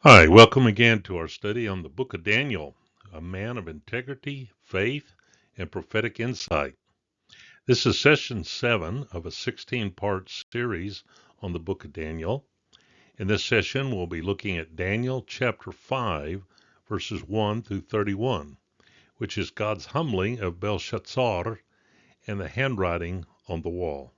Hi, welcome again to our study on the book of Daniel, a man of integrity, faith, and prophetic insight. This is session 7 of a 16-part series on the book of Daniel. In this session, we'll be looking at Daniel chapter 5, verses 1 through 31, which is God's humbling of Belshazzar and the handwriting on the wall.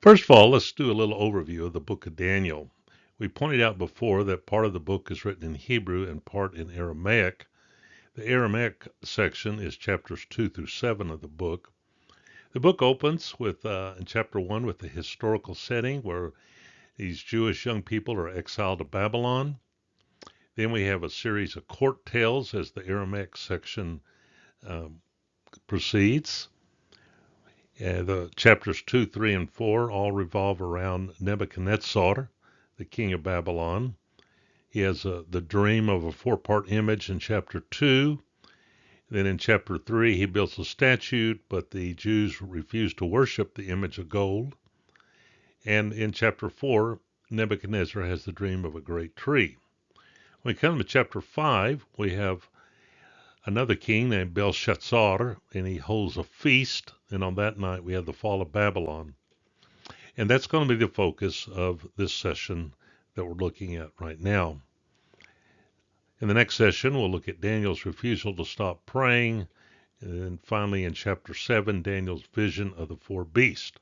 First of all, let's do a little overview of the book of Daniel. We pointed out before that part of the book is written in Hebrew and part in Aramaic. The Aramaic section is chapters 2 through 7 of the book. The book opens with, in chapter 1, with the historical setting where these Jewish young people are exiled to Babylon. Then we have a series of court tales as the Aramaic section proceeds. The chapters 2, 3, and 4 all revolve around Nebuchadnezzar, the king of Babylon. He has the dream of a four-part image in chapter 2. Then in chapter 3, he builds a statue, but the Jews refuse to worship the image of gold. And in chapter 4, Nebuchadnezzar has the dream of a great tree. When we come to chapter 5, we have another king named Belshazzar, and he holds a feast, and on that night we have the fall of Babylon. And that's going to be the focus of this session that we're looking at right now. In the next session, we'll look at Daniel's refusal to stop praying, and then finally in chapter 7, Daniel's vision of the four beasts.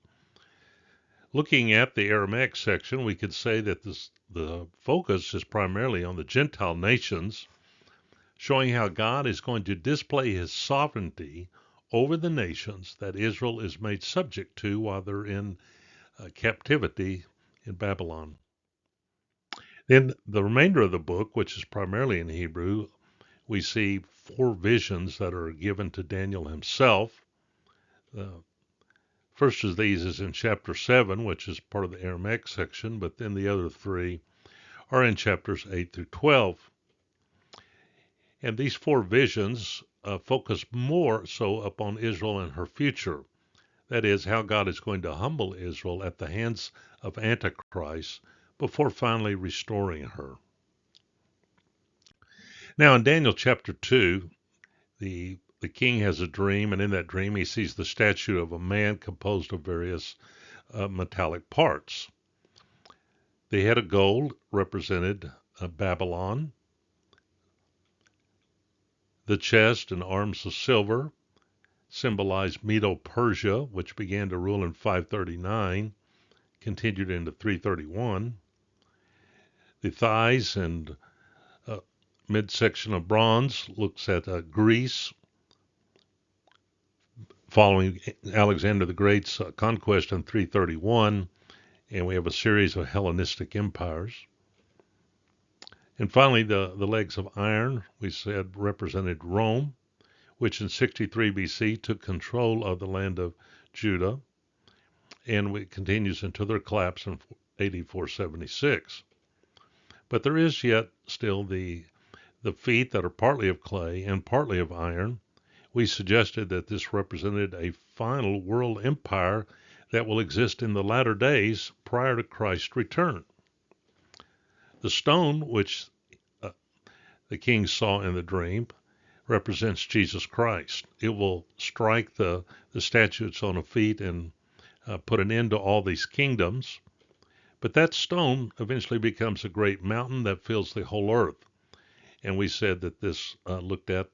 Looking at the Aramaic section, we could say that the focus is primarily on the Gentile nations, showing how God is going to display his sovereignty over the nations that Israel is made subject to while they're in captivity in Babylon. In the remainder of the book, which is primarily in Hebrew, we see four visions that are given to Daniel himself. First of these is in chapter 7, which is part of the Aramaic section, but then the other three are in chapters 8 through 12. And these four visions focus more so upon Israel and her future. That is, how God is going to humble Israel at the hands of Antichrist before finally restoring her. Now, in Daniel chapter 2, the king has a dream, and in that dream he sees the statue of a man composed of various metallic parts. The head of gold represented Babylon. The chest and arms of silver symbolized Medo-Persia, which began to rule in 539, continued into 331. The thighs and midsection of bronze looks at Greece, following Alexander the Great's conquest in 331, and we have a series of Hellenistic empires. And finally, the legs of iron, we said, represented Rome, which in 63 BC took control of the land of Judah, and it continues until their collapse in AD 476. But there is yet still the feet that are partly of clay and partly of iron. We suggested that this represented a final world empire that will exist in the latter days prior to Christ's return. The stone which the king saw in the dream represents Jesus Christ. It will strike the statutes on the feet and put an end to all these kingdoms. But that stone eventually becomes a great mountain that fills the whole earth. And we said that this looked at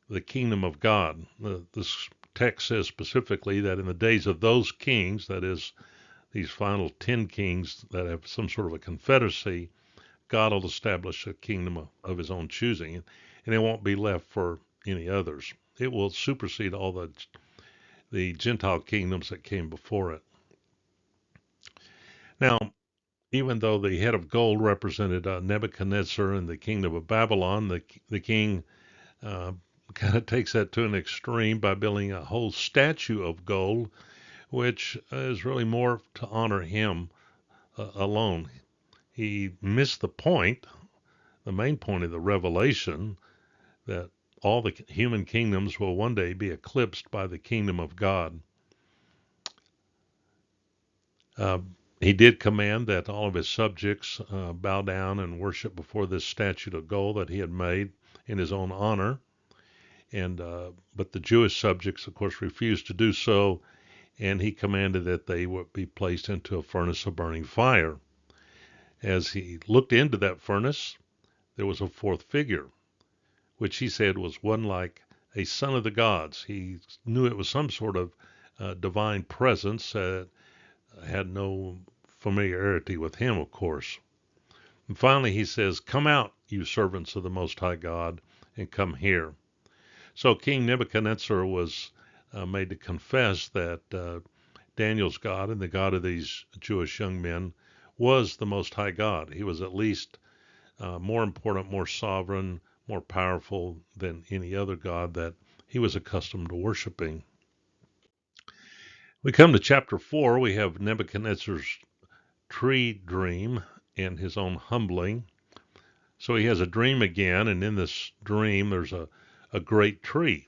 the kingdom of God. This text says specifically that in the days of those kings, that is, these final 10 kings that have some sort of a confederacy, God will establish a kingdom of his own choosing, and it won't be left for any others. It will supersede all the Gentile kingdoms that came before it. Now, even though the head of gold represented Nebuchadnezzar and the kingdom of Babylon, the king kind of takes that to an extreme by building a whole statue of gold, which is really more to honor him alone. He missed the point, the main point of the revelation, that all the human kingdoms will one day be eclipsed by the kingdom of God. He did command that all of his subjects bow down and worship before this statue of gold that he had made in his own honor. But the Jewish subjects, of course, refused to do so, and he commanded that they would be placed into a furnace of burning fire. As he looked into that furnace, there was a fourth figure, which he said was one like a son of the gods. He knew it was some sort of divine presence that had no familiarity with him, of course. And finally, he says, "Come out, you servants of the Most High God, and come here." So King Nebuchadnezzar was made to confess that Daniel's God and the God of these Jewish young men was the Most High God. He was at least more important, more sovereign, more powerful than any other God that he was accustomed to worshiping. We come to chapter 4. We have Nebuchadnezzar's tree dream and his own humbling. So he has a dream again, and in this dream there's a great tree.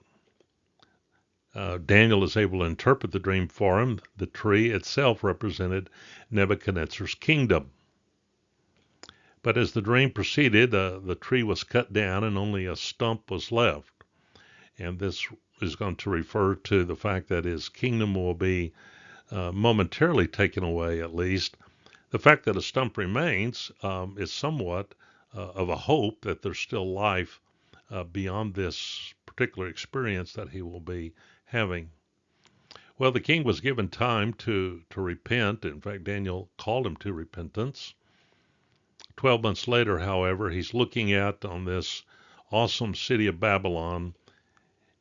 Daniel is able to interpret the dream for him. The tree itself represented Nebuchadnezzar's kingdom. But as the dream proceeded, the tree was cut down and only a stump was left. And this is going to refer to the fact that his kingdom will be momentarily taken away, at least. The fact that a stump remains is somewhat of a hope that there's still life beyond this particular experience that he will be having. Well, the king was given time to repent. In fact, Daniel called him to repentance. 12 months later, however, he's looking out on this awesome city of Babylon,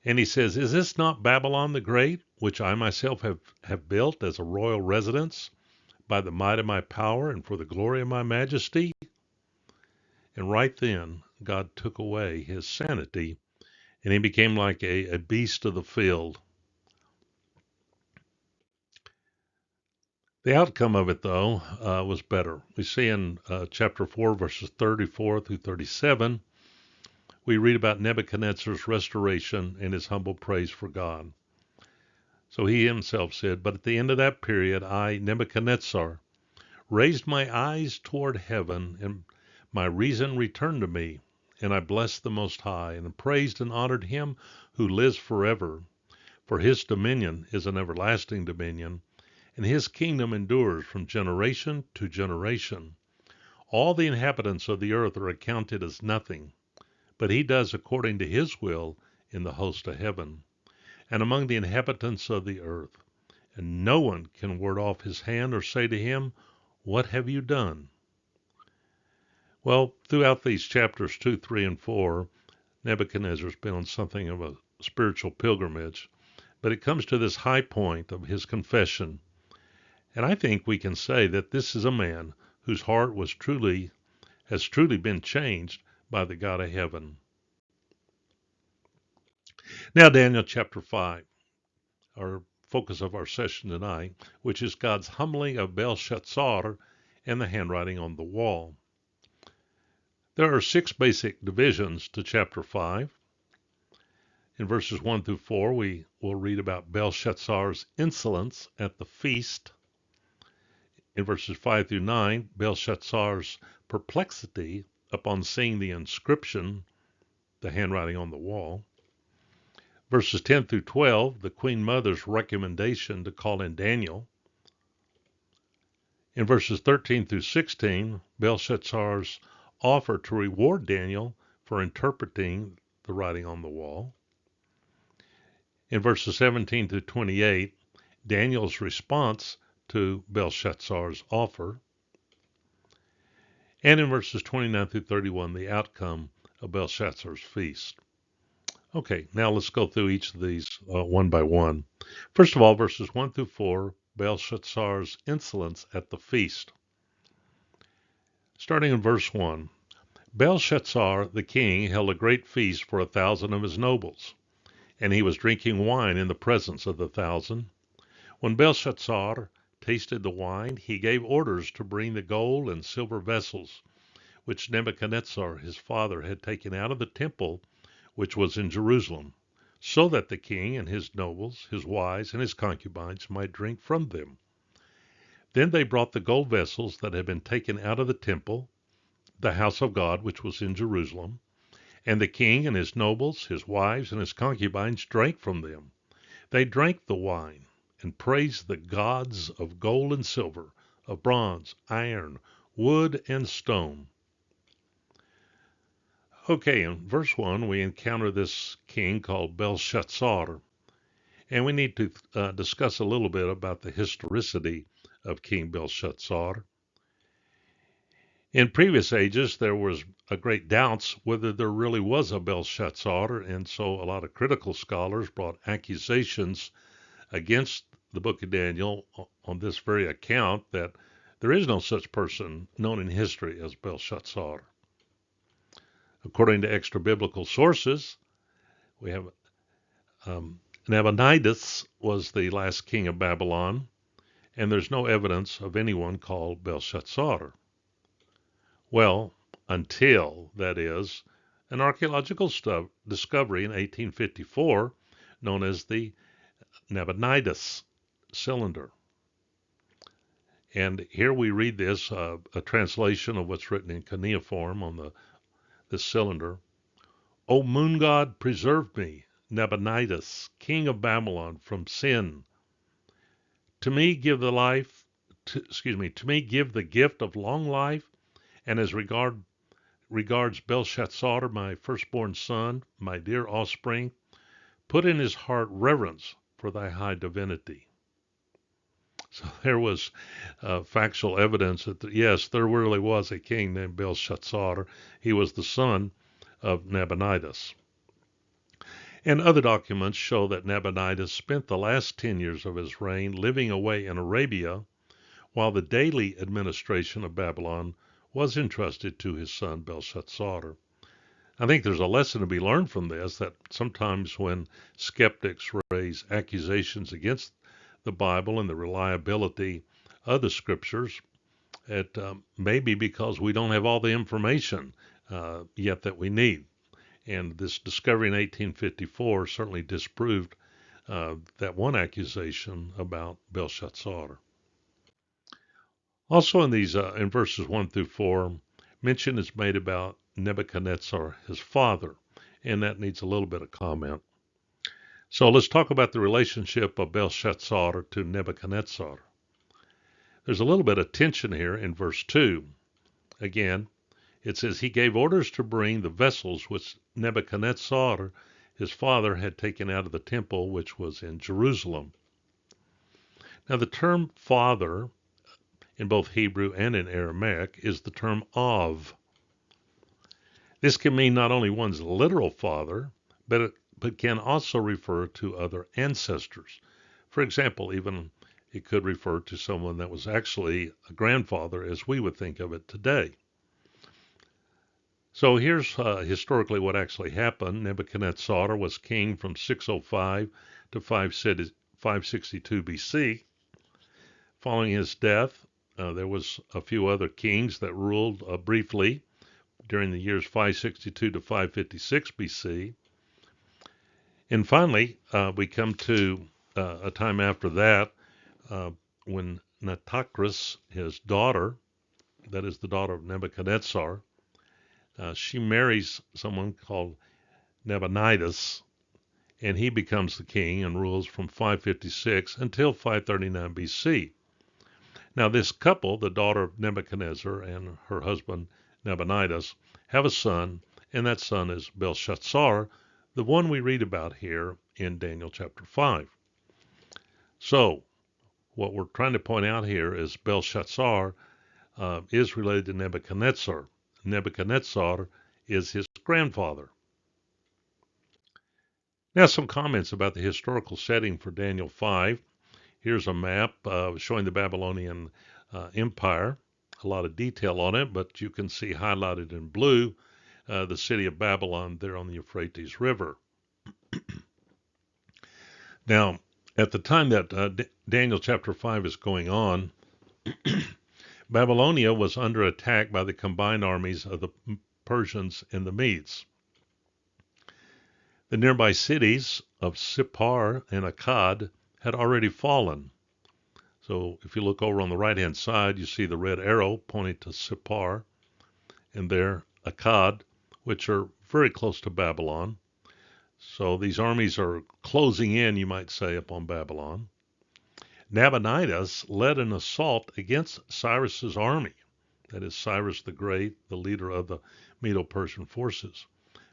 and he says, "Is this not Babylon the Great, which I myself have built as a royal residence by the might of my power and for the glory of my majesty?" And right then, God took away his sanity, and he became like a beast of the field. The outcome of it, though, was better. We see in chapter 4, verses 34 through 37, we read about Nebuchadnezzar's restoration and his humble praise for God. So he himself said, "But at the end of that period, I, Nebuchadnezzar, raised my eyes toward heaven, and my reason returned to me, and I blessed the Most High, and praised and honored him who lives forever. For his dominion is an everlasting dominion, and his kingdom endures from generation to generation. All the inhabitants of the earth are accounted as nothing, but he does according to his will in the host of heaven, and among the inhabitants of the earth. And no one can ward off his hand or say to him, 'What have you done?'" Well, throughout these chapters 2, 3, and 4, Nebuchadnezzar's been on something of a spiritual pilgrimage, but it comes to this high point of his confession. And I think we can say that this is a man whose heart has truly been changed by the God of heaven. Now, Daniel chapter 5, our focus of our session tonight, which is God's humbling of Belshazzar and the handwriting on the wall. There are 6 basic divisions to chapter 5. In verses 1 through 4, we will read about Belshazzar's insolence at the feast. In verses 5 through 9, Belshazzar's perplexity upon seeing the inscription, the handwriting on the wall. Verses 10 through 12, the Queen Mother's recommendation to call in Daniel. In verses 13 through 16, Belshazzar's offer to reward Daniel for interpreting the writing on the wall. In verses 17 through 28, Daniel's response to Belshazzar's offer. And in verses 29 through 31, the outcome of Belshazzar's feast. Okay, now let's go through each of these one by one. First of all, verses 1 through 4, Belshazzar's insolence at the feast. Starting in verse 1, Belshazzar the king held a great feast for 1,000 of his nobles, and he was drinking wine in the presence of the 1,000. When Belshazzar tasted the wine, he gave orders to bring the gold and silver vessels, which Nebuchadnezzar his father had taken out of the temple which was in Jerusalem, so that the king and his nobles, his wives, and his concubines might drink from them. Then they brought the gold vessels that had been taken out of the temple, the house of God, which was in Jerusalem, and the king and his nobles, his wives, and his concubines drank from them. They drank the wine and praised the gods of gold and silver, of bronze, iron, wood, and stone. Okay, in verse 1, we encounter this king called Belshazzar, and we need to discuss a little bit about the historicity of King Belshazzar. In previous ages, there was a great doubts whether there really was a Belshazzar, and so a lot of critical scholars brought accusations against the book of Daniel on this very account that there is no such person known in history as Belshazzar. According to extra-biblical sources, we have Nabonidus was the last king of Babylon, and there's no evidence of anyone called Belshazzar. Well, until, that is, an archaeological discovery in 1854 known as the Nabonidus cylinder. And here we read this, a translation of what's written in cuneiform on this cylinder. O moon god, preserve me, Nabonidus, king of Babylon, from sin. To me give the gift of long life, and as regards Belshazzar, my firstborn son, my dear offspring, put in his heart reverence for thy high divinity. So there was factual evidence that, yes, there really was a king named Belshazzar. He was the son of Nabonidus. And other documents show that Nabonidus spent the last 10 years of his reign living away in Arabia, while the daily administration of Babylon was entrusted to his son Belshazzar. I think there's a lesson to be learned from this, that sometimes when skeptics raise accusations against the Bible and the reliability of the scriptures, it may be because we don't have all the information yet that we need. And this discovery in 1854 certainly disproved that one accusation about Belshazzar. Also in verses 1 through 4, mention is made about Nebuchadnezzar, his father, and that needs a little bit of comment. So let's talk about the relationship of Belshazzar to Nebuchadnezzar. There's a little bit of tension here in verse 2. Again, it says, he gave orders to bring the vessels which Nebuchadnezzar, his father, had taken out of the temple, which was in Jerusalem. Now, the term father, in both Hebrew and in Aramaic, is the term Av. This can mean not only one's literal father, but can also refer to other ancestors. For example, even it could refer to someone that was actually a grandfather as we would think of it today. So here's historically what actually happened. Nebuchadnezzar was king from 605 to 562 BC. Following his death, there was a few other kings that ruled briefly during the years 562 to 556 BC. And finally, we come to a time after that when Nitocris, his daughter, that is the daughter of Nebuchadnezzar, she marries someone called Nabonidus, and he becomes the king and rules from 556 until 539 BC. Now, this couple, the daughter of Nebuchadnezzar and her husband Nabonidus, have a son, and that son is Belshazzar, the one we read about here in Daniel chapter 5. So, what we're trying to point out here is Belshazzar is related to Nebuchadnezzar. Nebuchadnezzar is his grandfather. Now, some comments about the historical setting for Daniel 5. Here's a map showing the Babylonian Empire. A lot of detail on it, but you can see highlighted in blue the city of Babylon there on the Euphrates River. Now, at the time that Daniel chapter 5 is going on, Babylonia was under attack by the combined armies of the Persians and the Medes. The nearby cities of Sippar and Akkad had already fallen. So if you look over on the right-hand side, you see the red arrow pointing to Sippar, and there Akkad, which are very close to Babylon. So these armies are closing in, you might say, upon Babylon. Nabonidus led an assault against Cyrus's army. That is Cyrus the Great, the leader of the Medo-Persian forces.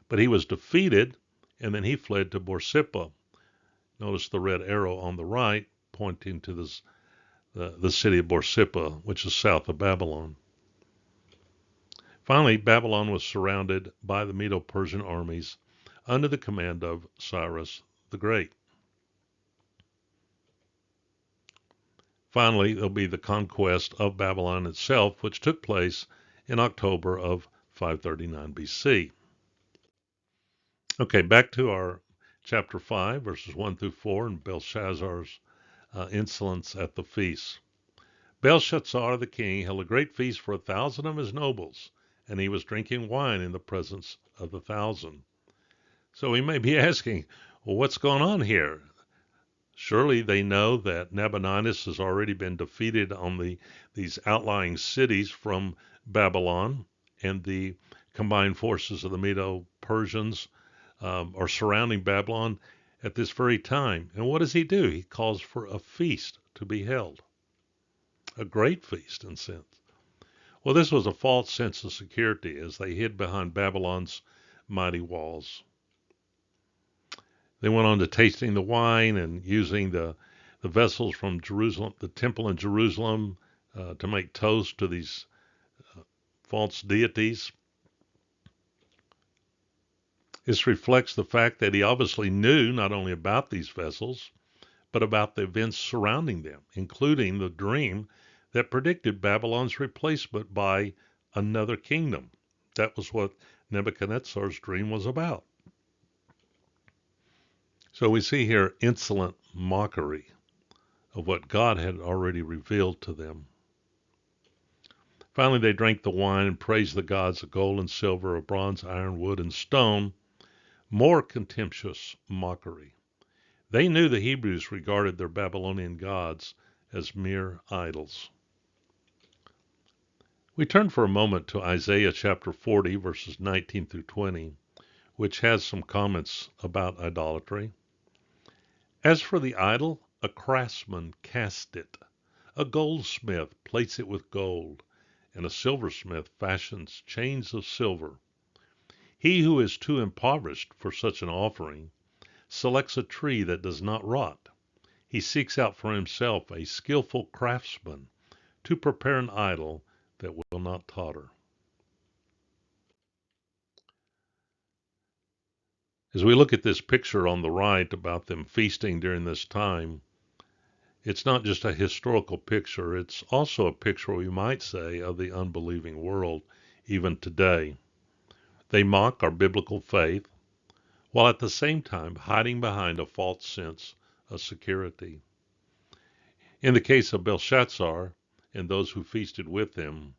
But he was defeated, and then he fled to Borsippa. Notice the red arrow on the right pointing to the city of Borsippa, which is south of Babylon. Finally, Babylon was surrounded by the Medo-Persian armies under the command of Cyrus the Great. Finally, there'll be the conquest of Babylon itself, which took place in October of 539 BC. Okay, back to our chapter 5, verses 1 through 4, and Belshazzar's insolence at the feast. Belshazzar the king held a great feast for 1,000 of his nobles, and he was drinking wine in the presence of the 1,000. So we may be asking, well, what's going on here? Surely they know that Nabonidus has already been defeated on these outlying cities from Babylon, and the combined forces of the Medo-Persians are surrounding Babylon at this very time. And what does he do? He calls for a feast to be held, a great feast in sense. Well, this was a false sense of security as they hid behind Babylon's mighty walls. They went on to tasting the wine and using the vessels from Jerusalem, the temple in Jerusalem, to make toast to these false deities. This reflects the fact that he obviously knew not only about these vessels, but about the events surrounding them, including the dream that predicted Babylon's replacement by another kingdom. That was what Nebuchadnezzar's dream was about. So we see here insolent mockery of what God had already revealed to them. Finally, they drank the wine and praised the gods of gold and silver, of bronze, iron, wood, and stone. More contemptuous mockery. They knew the Hebrews regarded their Babylonian gods as mere idols. We turn for a moment to Isaiah chapter 40, verses 19 through 20, which has some comments about idolatry. As for the idol, a craftsman cast it. A goldsmith plates it with gold, and a silversmith fashions chains of silver. He who is too impoverished for such an offering selects a tree that does not rot. He seeks out for himself a skillful craftsman to prepare an idol that will not totter. As we look at this picture on the right about them feasting during this time, it's not just a historical picture, it's also a picture, we might say, of the unbelieving world, even today. They mock our biblical faith, while at the same time hiding behind a false sense of security. In the case of Belshazzar and those who feasted with him,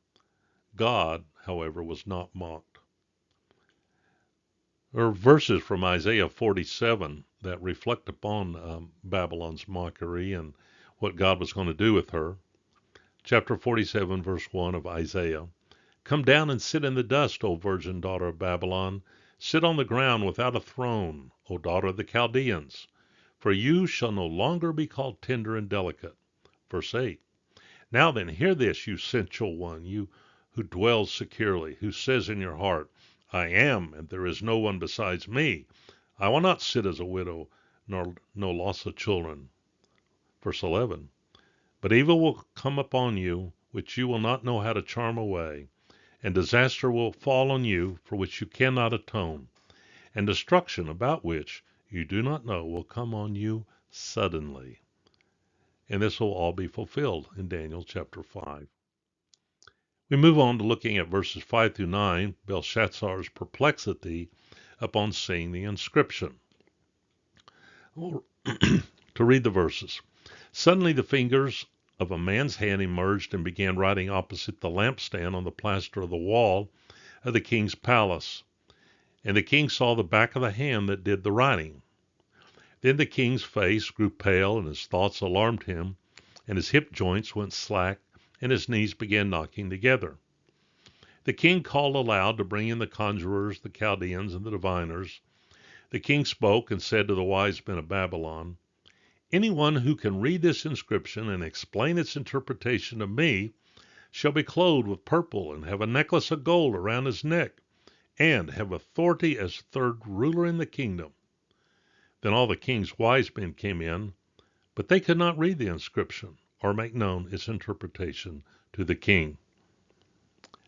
God, however, was not mocked. There are verses from Isaiah 47 that reflect upon Babylon's mockery and what God was going to do with her. Chapter 47, verse 1 of Isaiah. Come down and sit in the dust, O virgin daughter of Babylon. Sit on the ground without a throne, O daughter of the Chaldeans. For you shall no longer be called tender and delicate. Verse 8. Now then, hear this, you sensual one, you who dwells securely, who says in your heart, I am, and there is no one besides me. I will not sit as a widow, nor no loss of children. Verse 11. But evil will come upon you, which you will not know how to charm away, and disaster will fall on you, for which you cannot atone, and destruction about which you do not know will come on you suddenly. And this will all be fulfilled in Daniel chapter 5. We move on to looking at verses 5 through 9, Belshazzar's perplexity upon seeing the inscription. To read the verses. Suddenly the fingers of a man's hand emerged and began writing opposite the lampstand on the plaster of the wall of the king's palace. And the king saw the back of the hand that did the writing. Then the king's face grew pale, and his thoughts alarmed him, and his hip joints went slack, and his knees began knocking together. The king called aloud to bring in the conjurers, the Chaldeans, and the diviners. The king spoke and said to the wise men of Babylon, "Anyone who can read this inscription and explain its interpretation to me shall be clothed with purple and have a necklace of gold around his neck and have authority as third ruler in the kingdom." Then all the king's wise men came in, but they could not read the inscription or make known its interpretation to the king.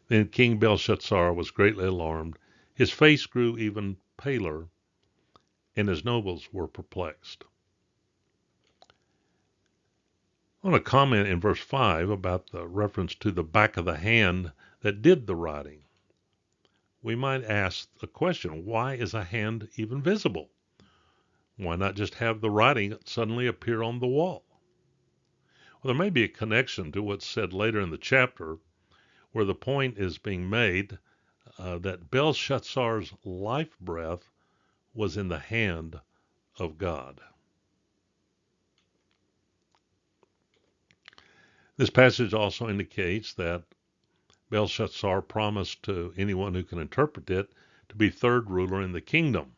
Then King Belshazzar was greatly alarmed. His face grew even paler, and his nobles were perplexed. I want to comment in verse 5 about the reference to the back of the hand that did the writing. We might ask the question, why is a hand even visible? Why not just have the writing suddenly appear on the wall? Well, there may be a connection to what's said later in the chapter, where the point is being made that Belshazzar's life breath was in the hand of God. This passage also indicates that Belshazzar promised to anyone who can interpret it to be third ruler in the kingdom.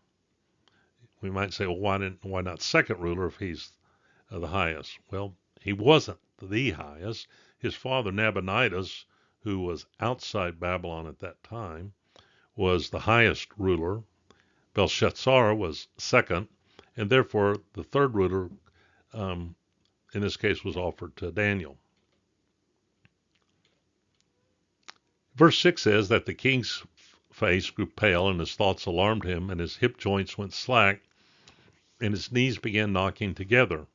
We might say, well, why not second ruler if he's the highest? Well, he wasn't the highest. His father Nabonidus, who was outside Babylon at that time, was the highest ruler. Belshazzar was second, and therefore the third ruler, in this case, was offered to Daniel. Verse 6 says that the king's face grew pale, and his thoughts alarmed him, and his hip joints went slack, and his knees began knocking together.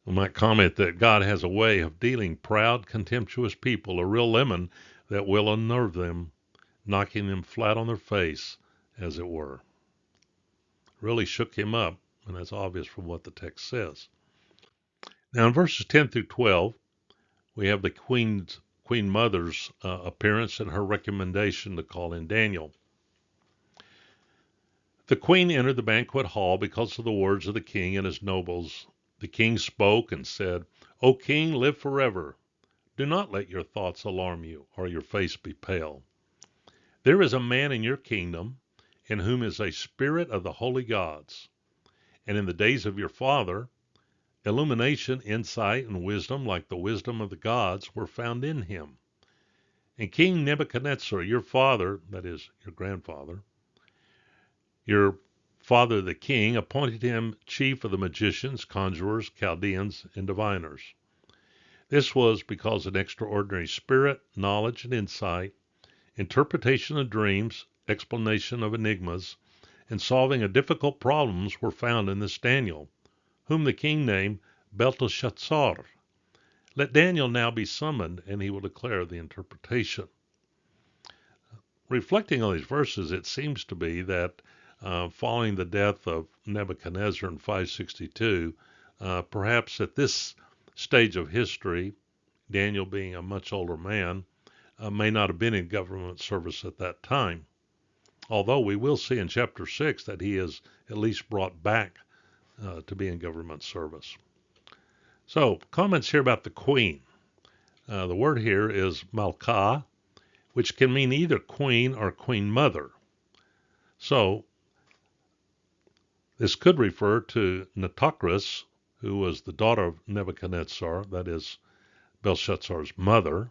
I might comment that God has a way of dealing proud, contemptuous people a real lemon that will unnerve them, knocking them flat on their face, as it were. Really shook him up, and that's obvious from what the text says. Now in verses 10 through 12, we have the queen mother's appearance and her recommendation to call in Daniel. The queen entered the banquet hall because of the words of the king and his nobles. The king spoke and said, "O king, live forever. Do not let your thoughts alarm you, or your face be pale. There is a man in your kingdom in whom is a spirit of the holy gods. And in the days of your father, illumination, insight, and wisdom, like the wisdom of the gods, were found in him. And King Nebuchadnezzar, your father," that is, your grandfather, "your father the king, appointed him chief of the magicians, conjurers, Chaldeans, and diviners. This was because an extraordinary spirit, knowledge, and insight, interpretation of dreams, explanation of enigmas, and solving of difficult problems were found in this Daniel, whom the king named Belteshazzar. Let Daniel now be summoned, and he will declare the interpretation." Reflecting on these verses, it seems to be that following the death of Nebuchadnezzar in 562, perhaps at this stage of history, Daniel being a much older man, may not have been in government service at that time. Although we will see in chapter 6 that he is at least brought back to be in government service. So, comments here about the queen. The word here is malkah, which can mean either queen or queen mother. So, this could refer to Nitocris, who was the daughter of Nebuchadnezzar, that is, Belshazzar's mother,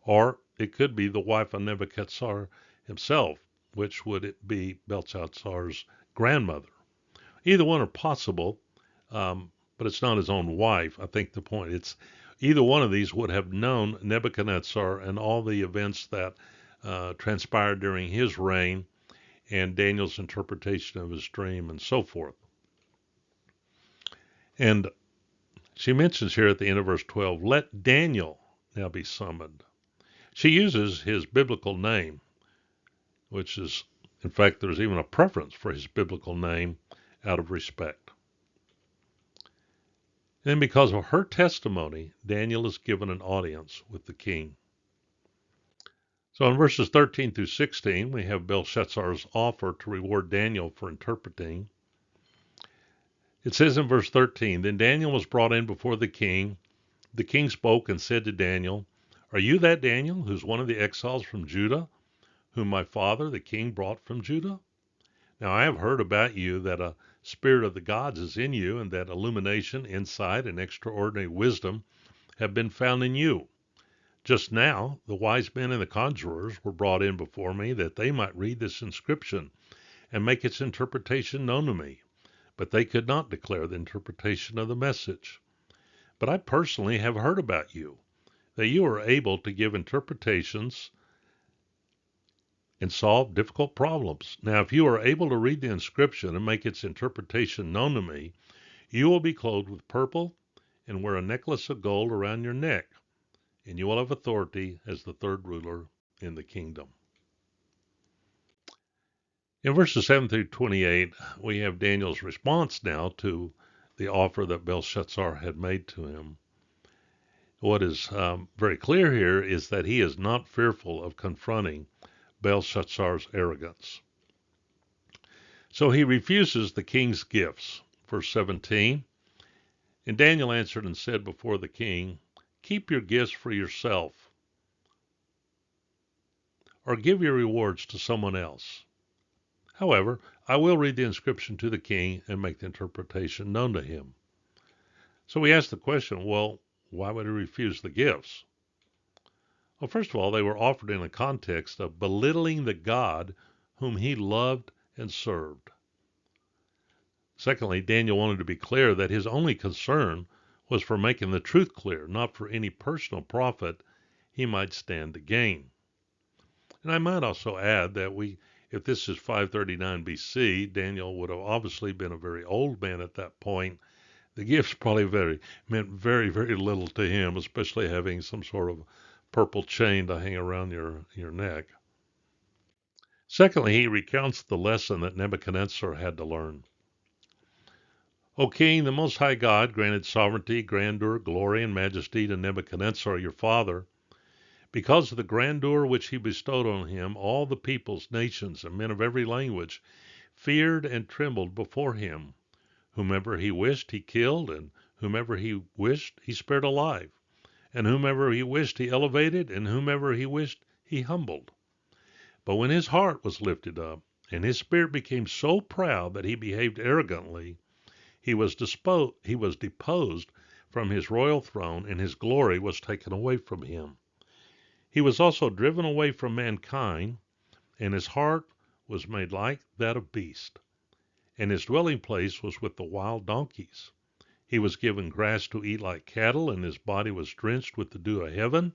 or it could be the wife of Nebuchadnezzar himself, which would be Belshazzar's grandmother. Either one are possible, but it's not his own wife. I think the point, it's either one of these would have known Nebuchadnezzar and all the events that transpired during his reign, and Daniel's interpretation of his dream, and so forth. And she mentions here at the end of verse 12, "Let Daniel now be summoned." She uses his biblical name, which is, in fact, there's even a preference for his biblical name out of respect. And because of her testimony, Daniel is given an audience with the king. So in verses 13 through 16, we have Belshazzar's offer to reward Daniel for interpreting. It says in verse 13, Then Daniel was brought in before the king. The king spoke and said to Daniel, Are you that Daniel, who's one of the exiles from Judah, whom my father, the king, brought from Judah? Now I have heard about you that a spirit of the gods is in you, and that illumination, insight, and extraordinary wisdom have been found in you. Just now, the wise men and the conjurers were brought in before me, that they might read this inscription and make its interpretation known to me. But they could not declare the interpretation of the message. But I personally have heard about you, that you are able to give interpretations and solve difficult problems. Now, if you are able to read the inscription and make its interpretation known to me, you will be clothed with purple and wear a necklace of gold around your neck, and you will have authority as the third ruler in the kingdom. In verses 7 through 28, we have Daniel's response now to the offer that Belshazzar had made to him. What is very clear here is that he is not fearful of confronting Belshazzar's arrogance. So he refuses the king's gifts. Verse 17, And Daniel answered and said before the king, Keep your gifts for yourself, or give your rewards to someone else. However, I will read the inscription to the king and make the interpretation known to him. So we ask the question, well, why would he refuse the gifts? Well, first of all, they were offered in a context of belittling the God whom he loved and served. Secondly, Daniel wanted to be clear that his only concern was for making the truth clear, not for any personal profit he might stand to gain. And I might also add that if this is 539 BC, Daniel would have obviously been a very old man at that point. The gifts probably meant very, very little to him, especially having some sort of purple chain to hang around your neck. Secondly, he recounts the lesson that Nebuchadnezzar had to learn. O king, the Most High God granted sovereignty, grandeur, glory, and majesty to Nebuchadnezzar your father. Because of the grandeur which he bestowed on him, all the peoples, nations, and men of every language feared and trembled before him. Whomever he wished he killed, and whomever he wished he spared alive, and whomever he wished he elevated, and whomever he wished he humbled. But when his heart was lifted up, and his spirit became so proud that he behaved arrogantly, he was deposed from his royal throne, and his glory was taken away from him. He was also driven away from mankind, and his heart was made like that of beast, and his dwelling place was with the wild donkeys. He was given grass to eat like cattle, and his body was drenched with the dew of heaven,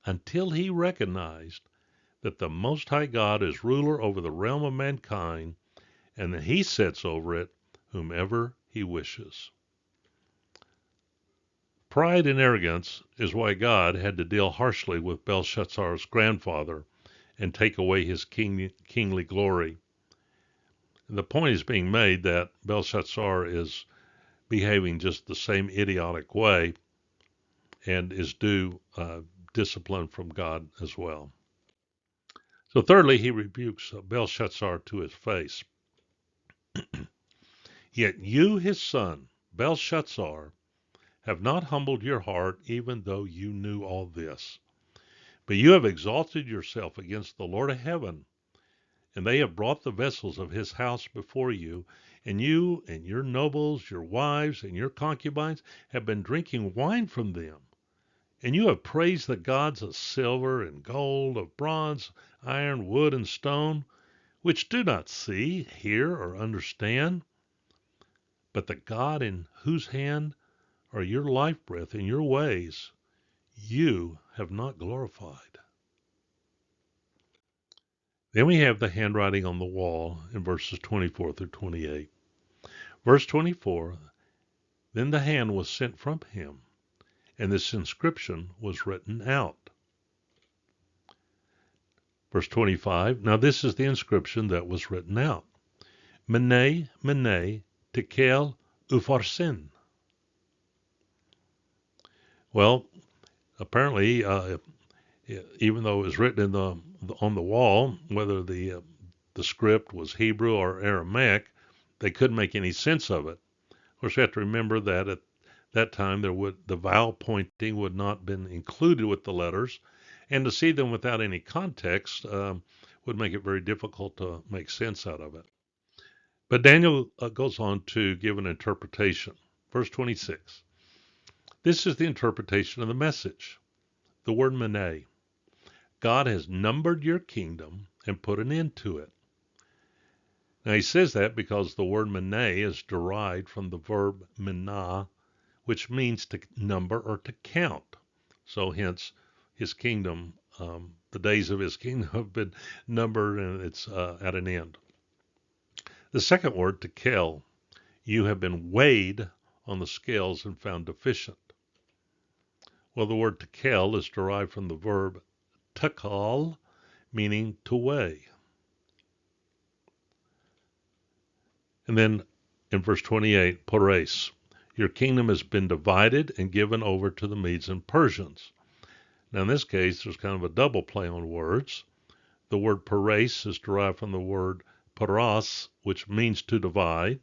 until he recognized that the Most High God is ruler over the realm of mankind, and that he sets over it whomever he wishes. Pride and arrogance is why God had to deal harshly with Belshazzar's grandfather and take away his kingly glory. The point is being made that Belshazzar is behaving just the same idiotic way and is due discipline from God as well. So thirdly, he rebukes Belshazzar to his face. Yet you, his son, Belshazzar, have not humbled your heart, even though you knew all this. But you have exalted yourself against the Lord of heaven, and they have brought the vessels of his house before you, and you and your nobles, your wives, and your concubines have been drinking wine from them. And you have praised the gods of silver and gold, of bronze, iron, wood, and stone, which do not see, hear, or understand. But the God in whose hand are your life breath and your ways, you have not glorified. Then we have the handwriting on the wall in verses 24 through 28. Verse 24, Then the hand was sent from him, and this inscription was written out. Verse 25, Now this is the inscription that was written out. Mene, Mene, Tekel, Upharsin. Well, apparently, even though it was written on the wall, whether the script was Hebrew or Aramaic, they couldn't make any sense of it. Of course, we have to remember that at that time the vowel pointing would not been included with the letters, and to see them without any context would make it very difficult to make sense out of it. But Daniel goes on to give an interpretation. Verse 26. This is the interpretation of the message. The word mene. God has numbered your kingdom and put an end to it. Now he says that because the word mene is derived from the verb menah, which means to number or to count. So hence his kingdom, the days of his kingdom have been numbered and it's at an end. The second word, tekel, you have been weighed on the scales and found deficient. Well, the word tekel is derived from the verb tekal, meaning to weigh. And then in verse 28, pores, your kingdom has been divided and given over to the Medes and Persians. Now in this case, there's kind of a double play on words. The word pores is derived from the word paras, which means to divide.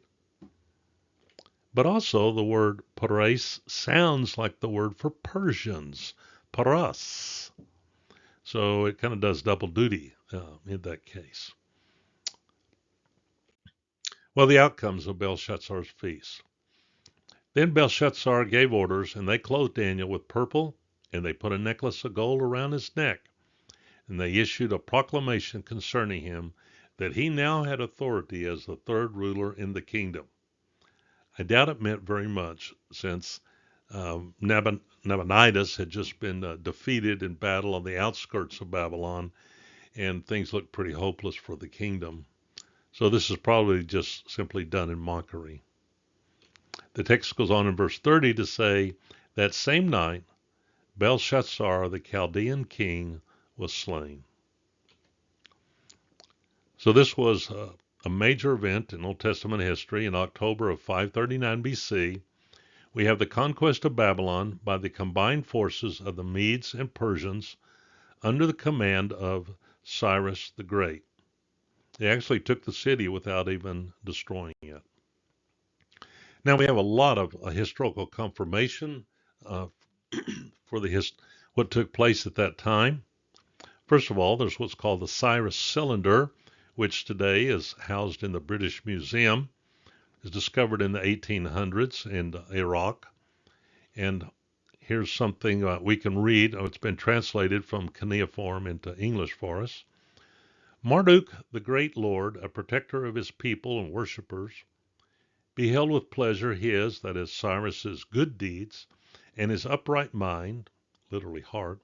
But also the word pores sounds like the word for Persians, paras. So it kind of does double duty in that case. Well, the outcomes of Belshazzar's feast. Then Belshazzar gave orders, and they clothed Daniel with purple, and they put a necklace of gold around his neck. And they issued a proclamation concerning him that he now had authority as the third ruler in the kingdom. I doubt it meant very much, since Nabonidus had just been defeated in battle on the outskirts of Babylon, and things looked pretty hopeless for the kingdom. So this is probably just simply done in mockery. The text goes on in verse 30 to say, that same night, Belshazzar, the Chaldean king, was slain. So this was a major event in Old Testament history. In October of 539 BC, we have the conquest of Babylon by the combined forces of the Medes and Persians under the command of Cyrus the Great. They actually took the city without even destroying it. Now we have a lot of historical confirmation for what took place at that time. First of all, there's what's called the Cyrus cylinder, which today is housed in the British Museum. It was discovered in the 1800s in Iraq. And here's something we can read. It's been translated from cuneiform into English for us. Marduk, the great lord, a protector of his people and worshippers, beheld with pleasure his, that is Cyrus's, good deeds, and his upright mind, literally heart,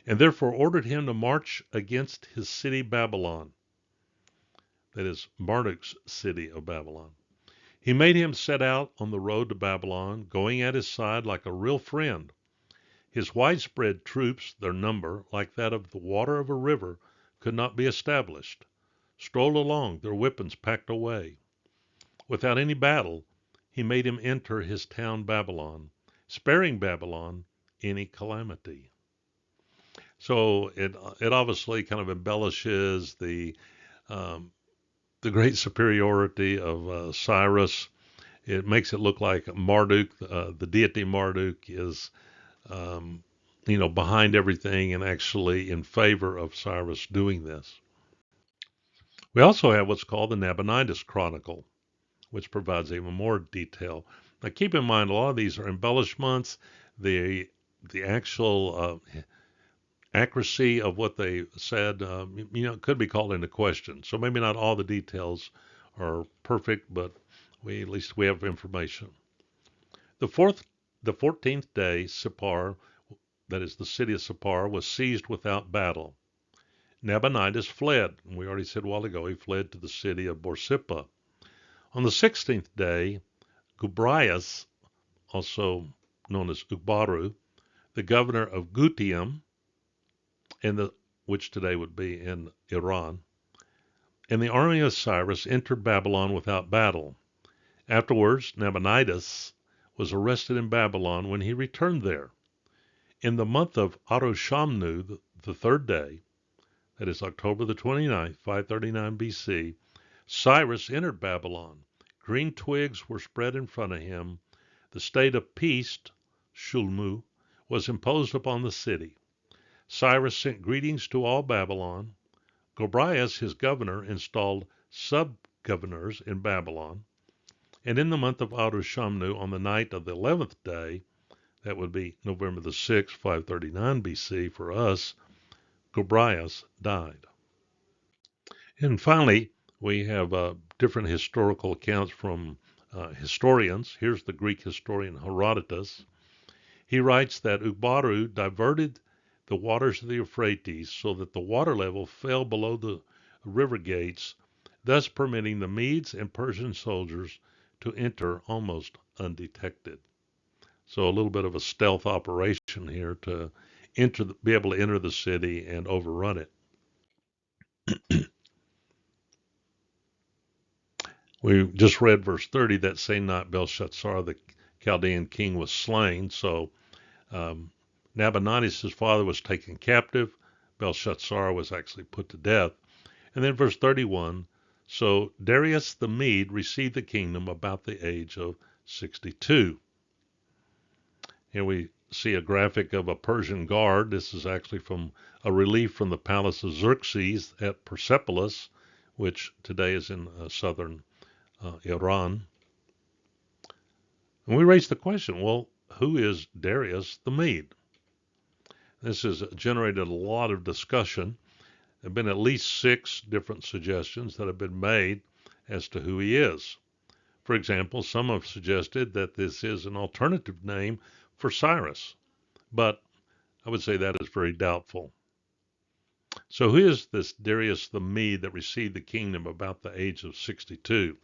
and therefore ordered him to march against his city Babylon, that is Marduk's city of Babylon. He made him set out on the road to Babylon, going at his side like a real friend. His widespread troops, their number, like that of the water of a river, could not be established, strolled along, their weapons packed away. Without any battle, he made him enter his town Babylon, sparing Babylon any calamity. So it obviously kind of embellishes the great superiority of Cyrus. It makes it look like Marduk, the deity Marduk, is behind everything and actually in favor of Cyrus doing this. We also have what's called the Nabonidus Chronicle, which provides even more detail. Now keep in mind, a lot of these are embellishments. The actual accuracy of what they said, could be called into question. So maybe not all the details are perfect, but at least we have information. The 14th day, Sippar, that is the city of Sippar, was seized without battle. Nabonidus fled, and we already said a while ago he fled to the city of Borsippa. On the 16th day, Gubrias, also known as Ugbaru, the governor of Gutium, which today would be in Iran, and the army of Cyrus entered Babylon without battle. Afterwards, Nabonidus was arrested in Babylon when he returned there. In the month of Aroshamnu, the third day, that is October the 29th, 539 BC, Cyrus entered Babylon, green twigs were spread in front of him. The state of peace, Shulmu, was imposed upon the city. Cyrus sent greetings to all Babylon. Gobryas, his governor, installed sub-governors in Babylon. And in the month of Adar-Shamnu, on the night of the 11th day, that would be November the 6th, 539 BC for us, Gobryas died. And finally, we have different historical accounts from historians. Here's the Greek historian Herodotus. He writes that Ugbaru diverted the waters of the Euphrates so that the water level fell below the river gates, thus permitting the Medes and Persian soldiers to enter almost undetected. So a little bit of a stealth operation here to be able to enter the city and overrun it. We just read verse 30 that same night Belshazzar, the Chaldean king, was slain. So Nabonidus, his father, was taken captive. Belshazzar was actually put to death. And then verse 31, so Darius the Mede received the kingdom about the age of 62. Here we see a graphic of a Persian guard. This is actually from a relief from the palace of Xerxes at Persepolis, which today is in southern Iran. And we raise the question, well, who is Darius the Mede? This has generated a lot of discussion. There have been at least 6 different suggestions that have been made as to who he is. For example, some have suggested that this is an alternative name for Cyrus, but I would say that is very doubtful. So who is this Darius the Mede that received the kingdom about the age of 62?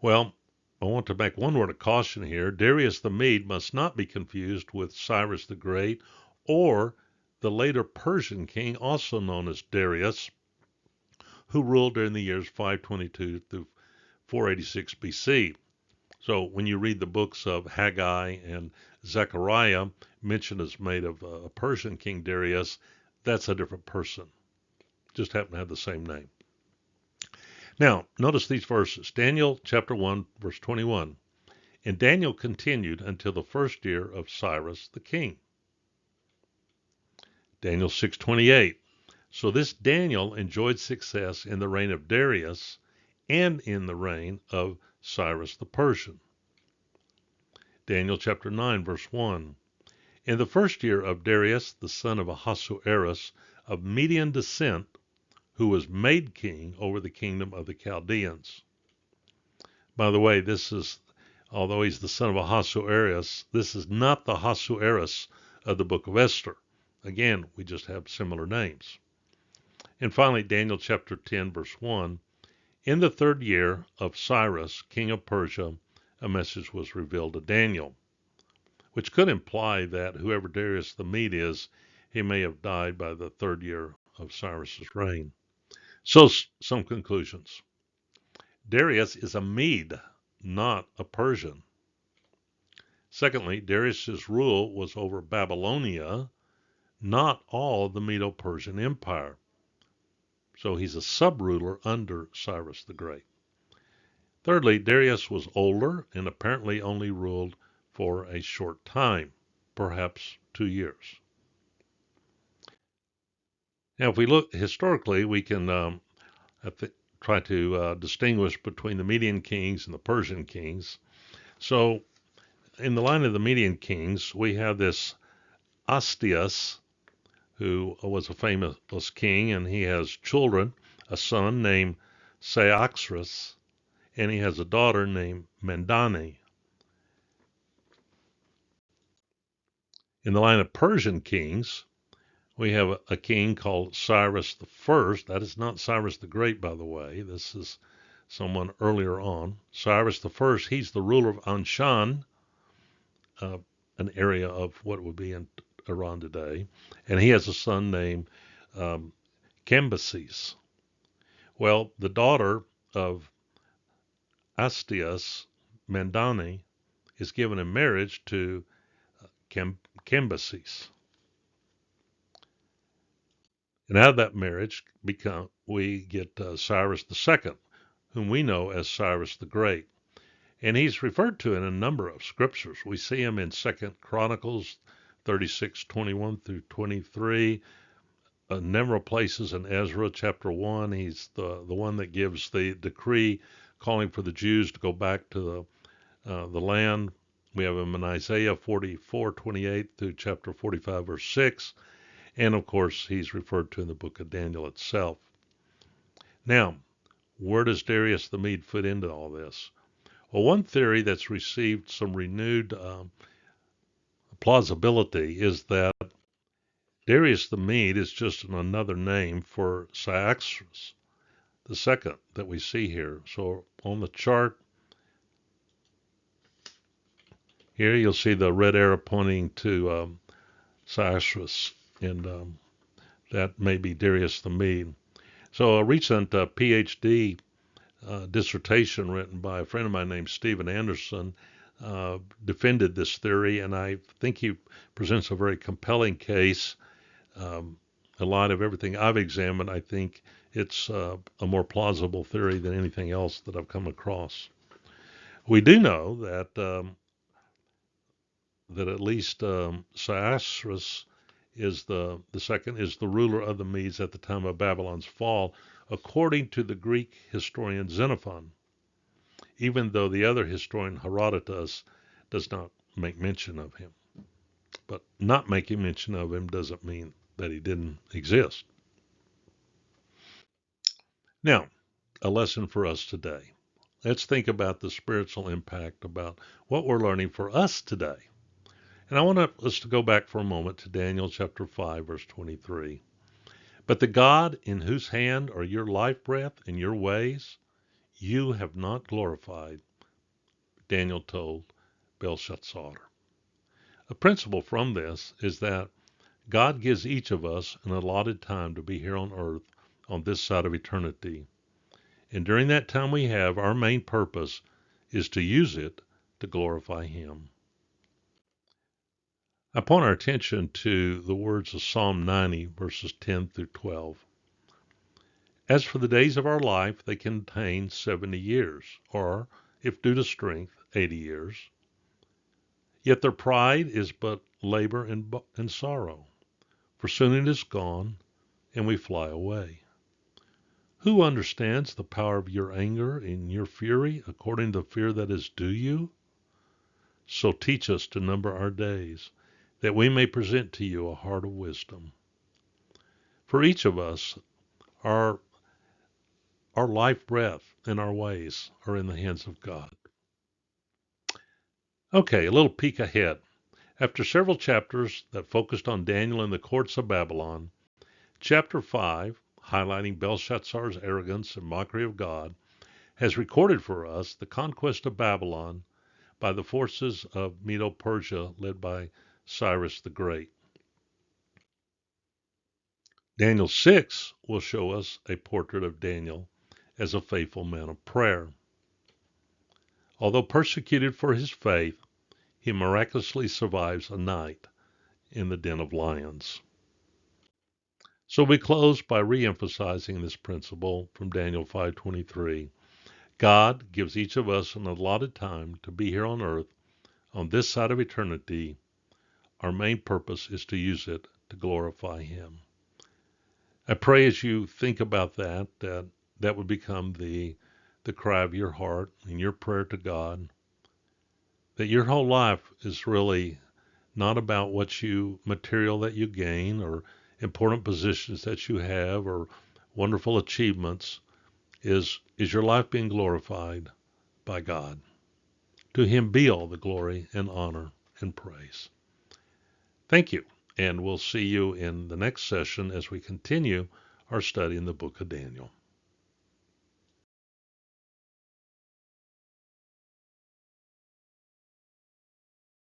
Well, I want to make one word of caution here. Darius the Mede must not be confused with Cyrus the Great or the later Persian king, also known as Darius, who ruled during the years 522 through 486 BC. So when you read the books of Haggai and Zechariah, mention is made of a Persian king Darius, that's a different person. Just happen to have the same name. Now, notice these verses. Daniel chapter 1, verse 21. And Daniel continued until the first year of Cyrus the king. Daniel 6:28. So this Daniel enjoyed success in the reign of Darius and in the reign of Cyrus the Persian. Daniel chapter 9, verse 1. In the first year of Darius, the son of Ahasuerus, of Median descent, who was made king over the kingdom of the Chaldeans. By the way, although he's the son of Ahasuerus, this is not the Ahasuerus of the book of Esther. Again, we just have similar names. And finally, Daniel chapter 10, verse 1. In the 3rd year of Cyrus, king of Persia, a message was revealed to Daniel, which could imply that whoever Darius the Mede is, he may have died by the 3rd year of Cyrus's reign. So, some conclusions. Darius is a Mede, not a Persian. Secondly, Darius's rule was over Babylonia, not all the Medo-Persian Empire. So he's a sub-ruler under Cyrus the Great. Thirdly, Darius was older and apparently only ruled for a short time, perhaps 2 years. Now, if we look historically, we can try to distinguish between the Median kings and the Persian kings. So, in the line of the Median kings, we have this Astius, who was a famous king, and he has children, a son named Cyaxares, and he has a daughter named Mandane. In the line of Persian kings, we have a king called Cyrus the First. That is not Cyrus the Great, by the way. This is someone earlier on. Cyrus the First, he's the ruler of Anshan, an area of what would be in Iran today. And he has a son named Cambyses. Well, the daughter of Astius, Mandane, is given in marriage to Cambyses. And out of that marriage, we get Cyrus II, whom we know as Cyrus the Great. And he's referred to in a number of scriptures. We see him in 2 Chronicles 36:21 through 23, a number of places in Ezra chapter 1. He's the one that gives the decree calling for the Jews to go back to the land. We have him in Isaiah 44:28 through chapter 45, verse 6. And of course, he's referred to in the book of Daniel itself. Now, where does Darius the Mede fit into all this? Well, one theory that's received some renewed plausibility is that Darius the Mede is just another name for Cyaxares, the second that we see here. So on the chart here, you'll see the red arrow pointing to Cyaxares, and that may be Darius the Mede. So a recent PhD dissertation written by a friend of mine named Stephen Anderson defended this theory, and I think he presents a very compelling case. A lot of everything I've examined, I think it's a more plausible theory than anything else that I've come across. We do know that that at least Cyaxares is the second, is the ruler of the Medes at the time of Babylon's fall, according to the Greek historian Xenophon, even though the other historian Herodotus does not make mention of him. But not making mention of him doesn't mean that he didn't exist. Now, a lesson for us today. Let's think about the spiritual impact about what we're learning for us today. And I want us to go back for a moment to Daniel chapter 5, verse 23. But the God in whose hand are your life breath and your ways, you have not glorified, Daniel told Belshazzar. A principle from this is that God gives each of us an allotted time to be here on earth on this side of eternity. And during that time we have, our main purpose is to use it to glorify Him. I point our attention to the words of Psalm 90, verses 10 through 12. As for the days of our life, they contain 70 years, or, if due to strength, 80 years. Yet their pride is but labor and sorrow, for soon it is gone, and we fly away. Who understands the power of your anger and your fury according to the fear that is due you? So teach us to number our days, that we may present to you a heart of wisdom. For each of us, our life breath and our ways are in the hands of God. Okay, a little peek ahead. After several chapters that focused on Daniel in the courts of Babylon, chapter 5, highlighting Belshazzar's arrogance and mockery of God, has recorded for us the conquest of Babylon by the forces of Medo-Persia led by Cyrus the Great. Daniel 6 will show us a portrait of Daniel as a faithful man of prayer. Although persecuted for his faith, he miraculously survives a night in the den of lions. So we close by re-emphasizing this principle from Daniel 5:23. God gives each of us an allotted time to be here on earth, on this side of eternity. Our main purpose is to use it to glorify Him. I pray as you think about that, that would become the cry of your heart and your prayer to God, that your whole life is really not about material that you gain or important positions that you have or wonderful achievements. Is your life being glorified by God? To Him be all the glory and honor and praise. Thank you, and we'll see you in the next session as we continue our study in the book of Daniel.